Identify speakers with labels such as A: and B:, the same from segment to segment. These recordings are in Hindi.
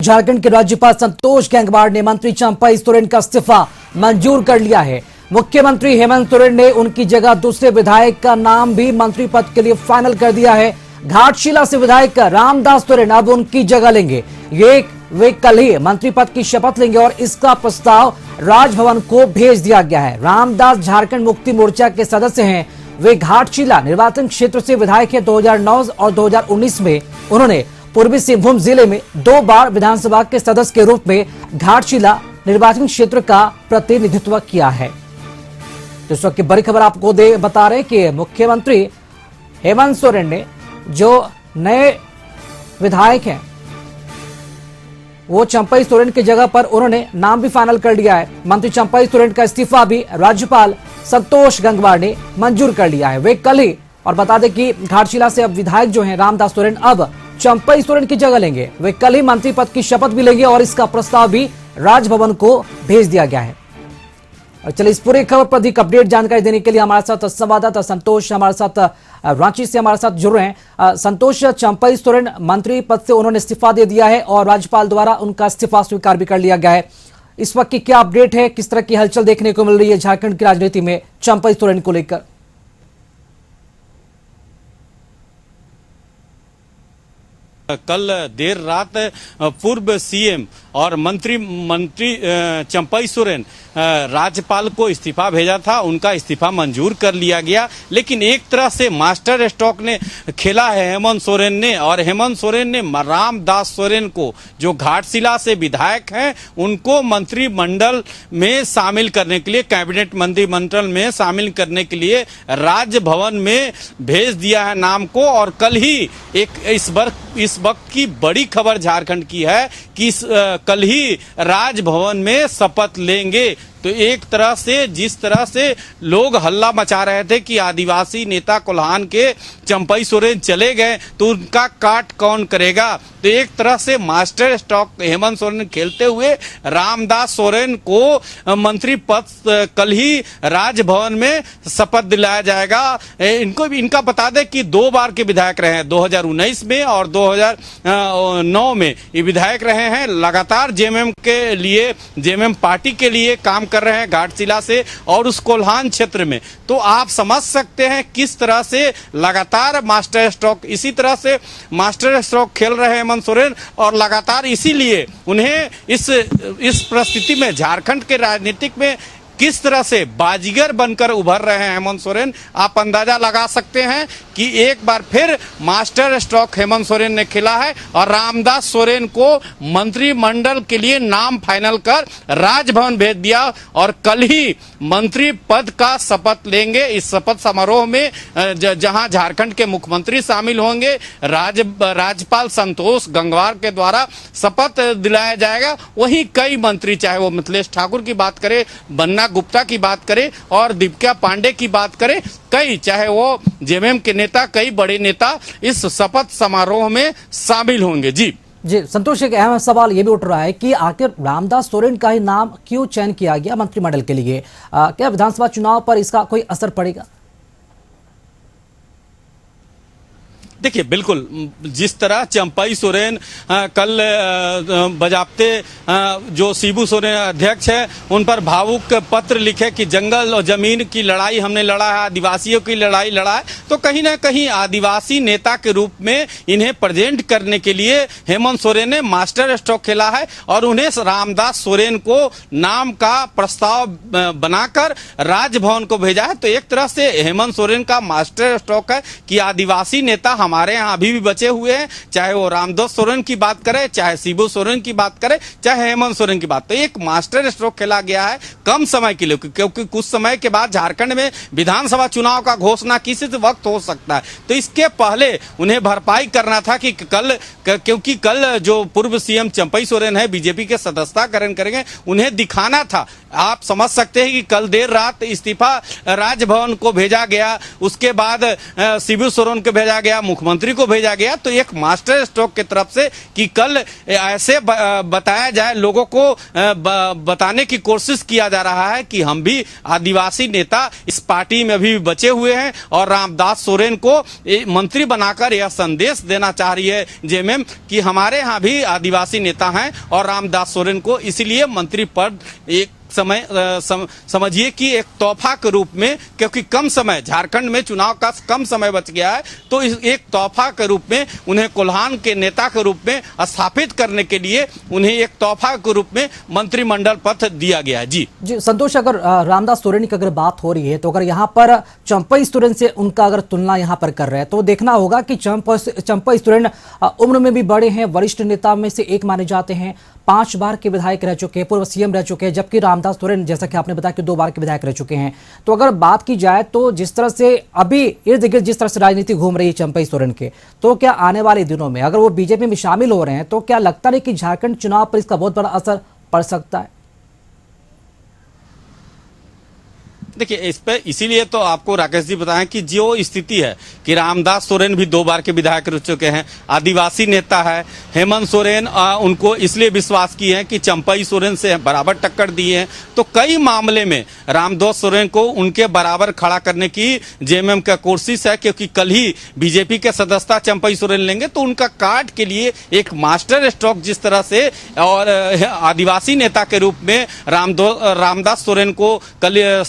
A: झारखंड के राज्यपाल संतोष गंगवार ने मंत्री चंपई सोरेन का इस्तीफा मंजूर कर लिया है। मुख्यमंत्री हेमंत सोरेन ने उनकी जगह दूसरे विधायक का नाम भी मंत्री पद के लिए फाइनल कर दिया है। घाटशिला से विधायक रामदास सोरेन अब उनकी जगह लेंगे। वे कल ही मंत्री पद की शपथ लेंगे और इसका प्रस्ताव राजभवन को भेज दिया गया है। रामदास झारखंड मुक्ति मोर्चा के सदस्य हैं। वे घाटशिला निर्वाचन क्षेत्र से विधायक है। 2009 और 2019 में उन्होंने पूर्वी सिंहभूम जिले में 2 बार विधानसभा के सदस्य के रूप में घाटशिला निर्वाचन क्षेत्र का प्रतिनिधित्व किया है। तो इस वक्त की बड़ी खबर आपको बता रहे हैं कि मुख्यमंत्री हेमंत सोरेन ने जो नए विधायक हैं वो चंपई सोरेन की जगह पर उन्होंने नाम भी फाइनल कर लिया है। मंत्री चंपई सोरेन का इस्तीफा भी राज्यपाल संतोष गंगवार ने मंजूर कर लिया है। वे कल ही, और बता दें कि घाटशिला से अब विधायक जो हैं रामदास सोरेन अब चंपई सोरेन की जगह लेंगे। वे कल ही मंत्री पद की शपथ भी लेंगे और इसका प्रस्ताव भी राजभवन को भेज दिया गया है। और चलिए इस पूरी खबर पर अधिक अपडेट जानकारी देने के लिए हमारे साथ संवाददाता संतोष हमारे साथ रांची से हमारे साथ जुड़ रहे हैं। संतोष, चंपई सोरेन मंत्री पद से उन्होंने इस्तीफा दे दिया है और राज्यपाल द्वारा उनका इस्तीफा स्वीकार भी कर लिया गया है। इस वक्त की क्या अपडेट है, किस तरह की हलचल देखने को मिल रही है झारखंड की राजनीति में चंपई सोरेन को लेकर?
B: कल देर रात पूर्व सीएम और मंत्री चंपई सोरेन राज्यपाल को इस्तीफा भेजा था। उनका इस्तीफा मंजूर कर लिया गया, लेकिन एक तरह से मास्टर स्ट्रोक ने खेला है हेमंत सोरेन ने। और हेमंत सोरेन ने रामदास सोरेन को, जो घाटशिला से विधायक हैं, उनको मंत्रिमंडल में शामिल करने के लिए, कैबिनेट मंत्रिमंडल में शामिल करने के लिए राजभवन में भेज दिया है नाम को। और कल ही इस वक्त की बड़ी खबर झारखंड की है कि कल ही राजभवन में शपथ लेंगे। तो एक तरह से जिस तरह से लोग हल्ला मचा रहे थे कि आदिवासी नेता कोल्हान के चंपई सोरेन चले गए तो उनका काट कौन करेगा, तो एक तरह से मास्टर स्ट्रोक हेमंत सोरेन खेलते हुए रामदास सोरेन को मंत्री पद कल ही राजभवन में शपथ दिलाया जाएगा। इनका बता दें कि 2 बार के विधायक रहे हैं, 2019 में और 2009 में ये विधायक रहे हैं। लगातार जेएमएम पार्टी के लिए काम कर रहे हैं घाटशिला से और उस कोल्हान क्षेत्र में। तो आप समझ सकते हैं किस तरह से लगातार मास्टर स्ट्रोक, इसी तरह से मास्टर स्ट्रोक खेल रहे हैं हेमंत सोरेन। और लगातार इसीलिए उन्हें इस परिस्थिति में झारखंड के राजनीतिक में किस तरह से बाजीगर बनकर उभर रहे हैं हेमंत सोरेन, आप अंदाजा लगा सकते हैं कि एक बार फिर मास्टर स्ट्रोक हेमंत सोरेन ने खेला है और रामदास सोरेन को मंत्रिमंडल के लिए नाम फाइनल कर राजभवन भेज दिया और कल ही मंत्री पद का शपथ लेंगे। इस शपथ समारोह में जहां झारखंड के मुख्यमंत्री शामिल होंगे, राज्यपाल संतोष गंगवार के द्वारा शपथ दिलाया जाएगा। वहीं कई मंत्री, चाहे वो मिथिलेश ठाकुर की बात करें, बन्ना गुप्ता की बात करें और दीपिका पांडे की बात करें, कई, चाहे वो जेएमएम के नेता, कई बड़े नेता इस शपथ समारोह में शामिल होंगे। जी
A: संतोष, एक अहम सवाल ये भी उठ रहा है कि आखिर रामदास सोरेन का ही नाम क्यों चयन किया गया मंत्रिमंडल के लिए? क्या विधानसभा चुनाव पर इसका कोई असर पड़ेगा?
B: देखिए, बिल्कुल जिस तरह चंपई सोरेन कल बजाबते जो शिबू सोरेन अध्यक्ष है उन पर भावुक पत्र लिखे कि जंगल और जमीन की लड़ाई हमने लड़ा है, आदिवासियों की लड़ाई लड़ा है, तो कहीं ना कहीं आदिवासी नेता के रूप में इन्हें प्रेजेंट करने के लिए हेमंत सोरेन ने मास्टर स्ट्रोक खेला है और उन्हें रामदास सोरेन को नाम का प्रस्ताव बनाकर राजभवन को भेजा है। तो एक तरह से हेमंत सोरेन का मास्टर स्ट्रोक है कि आदिवासी नेता हमारे यहाँ अभी भी बचे हुए हैं, चाहे वो रामदास सोरेन की बात करें, चाहे शिबू सोरेन की बात करें, चाहे हेमंत सोरेन की बात। तो एक मास्टर स्ट्रोक खेला गया है कम समय के लिए, क्योंकि कुछ समय के बाद झारखंड में विधानसभा चुनाव का घोषणा किसी वक्त हो सकता है। तो इसके पहले उन्हें भरपाई करना था कि क्योंकि कल जो पूर्व सीएम चंपई सोरेन है बीजेपी के सदस्यता ग्रहण करेंगे, उन्हें दिखाना था। आप समझ सकते हैं कि कल देर रात इस्तीफा राजभवन को भेजा गया, उसके बाद शिबू सोरेन को भेजा गया, मुख्यमंत्री को भेजा गया तो एक मास्टर स्ट्रोक की तरफ से कि कल ऐसे बताया जाए, लोगों को बताने की कोशिश किया जा रहा है कि हम भी आदिवासी नेता इस पार्टी में भी बचे हुए हैं और रामदास सोरेन को मंत्री बनाकर यह संदेश देना चाह रही है जेएमएम कि हमारे यहाँ भी आदिवासी नेता हैं और रामदास सोरेन को इसलिए मंत्री पद एक समय समझिए कि एक तोहफा के रूप में, क्योंकि कम समय झारखंड में चुनाव का कम समय बच गया है, तो इस एक तोहफा के रूप में उन्हें कोल्हान के नेता के रूप में स्थापित करने के लिए उन्हें एक तोहफा के रूप में मंत्रिमंडल पद दिया गया है। जी
A: संतोष, अगर रामदास सोरेन की अगर बात हो रही है तो अगर यहाँ पर चंपई सोरेन से उनका अगर तुलना यहाँ पर कर रहे हैं तो देखना होगा कि चंपई सोरेन उम्र में भी बड़े हैं, वरिष्ठ नेता में से एक माने जाते हैं, 5 बार के विधायक रह चुके हैं, पूर्व सीएम रह चुके हैं, जबकि रामदास सोरेन जैसा कि आपने बताया कि 2 बार के विधायक रह चुके हैं। तो अगर बात की जाए तो जिस तरह से अभी इर्द गिर्द जिस तरह से राजनीति घूम रही है चंपई सोरेन के, तो क्या आने वाले दिनों में अगर वो बीजेपी में शामिल हो रहे हैं तो क्या लगता नहीं कि झारखंड चुनाव पर इसका बहुत बड़ा असर पड़ सकता है?
B: देखिए, इस पे इसीलिए तो आपको राकेश जी बताएं कि जो स्थिति है कि रामदास सोरेन भी 2 बार के विधायक रह चुके हैं, आदिवासी नेता है। हेमंत सोरेन उनको इसलिए विश्वास किए हैं कि चंपई सोरेन से बराबर टक्कर दिए हैं, तो कई मामले में रामदास सोरेन को उनके बराबर खड़ा करने की जेएमएम का कोशिश है, क्योंकि कल ही बीजेपी के सदस्यता चंपई सोरेन लेंगे तो उनका कार्ड के लिए एक मास्टर स्ट्रोक जिस तरह से और आदिवासी नेता के रूप में रामदास सोरेन को कल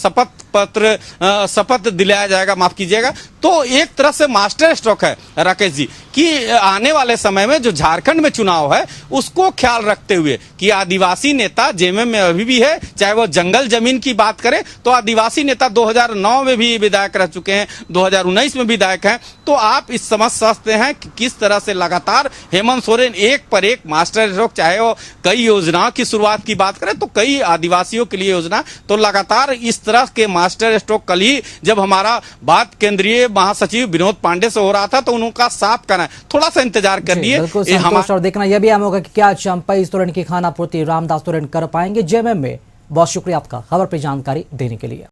B: शपथ दिलाया जाएगा, माफ कीजिएगा, तो एक तरह से मास्टर स्ट्रोक है राकेश जी कि आने वाले समय में जो झारखंड में चुनाव है उसको ख्याल रखते हुए कि आदिवासी नेता जेएमएम में अभी भी है, चाहे वो जंगल जमीन की बात करें तो आदिवासी नेता 2009 में भी विधायक रह चुके हैं, 2019 में विधायक हैं। तो आप इस समझ सकते हैं कि किस तरह से लगातार हेमंत सोरेन एक पर एक मास्टर स्ट्रोक, चाहे वो कई योजनाओं की शुरुआत की बात करें तो कई आदिवासियों के लिए योजना, तो लगातार इस तरह के मास्टर स्ट्रोक कल ही जब हमारा बात केंद्रीय महासचिव विनोद पांडे से हो रहा था तो उनका साफ करना है, थोड़ा सा इंतजार करिए।
A: और देखना यह भी अहम होगा कि क्या चंपई सोरेन की खाना पूर्ति रामदास सोरेन कर पाएंगे जेएमएम में। बहुत शुक्रिया आपका खबर पर जानकारी देने के लिए।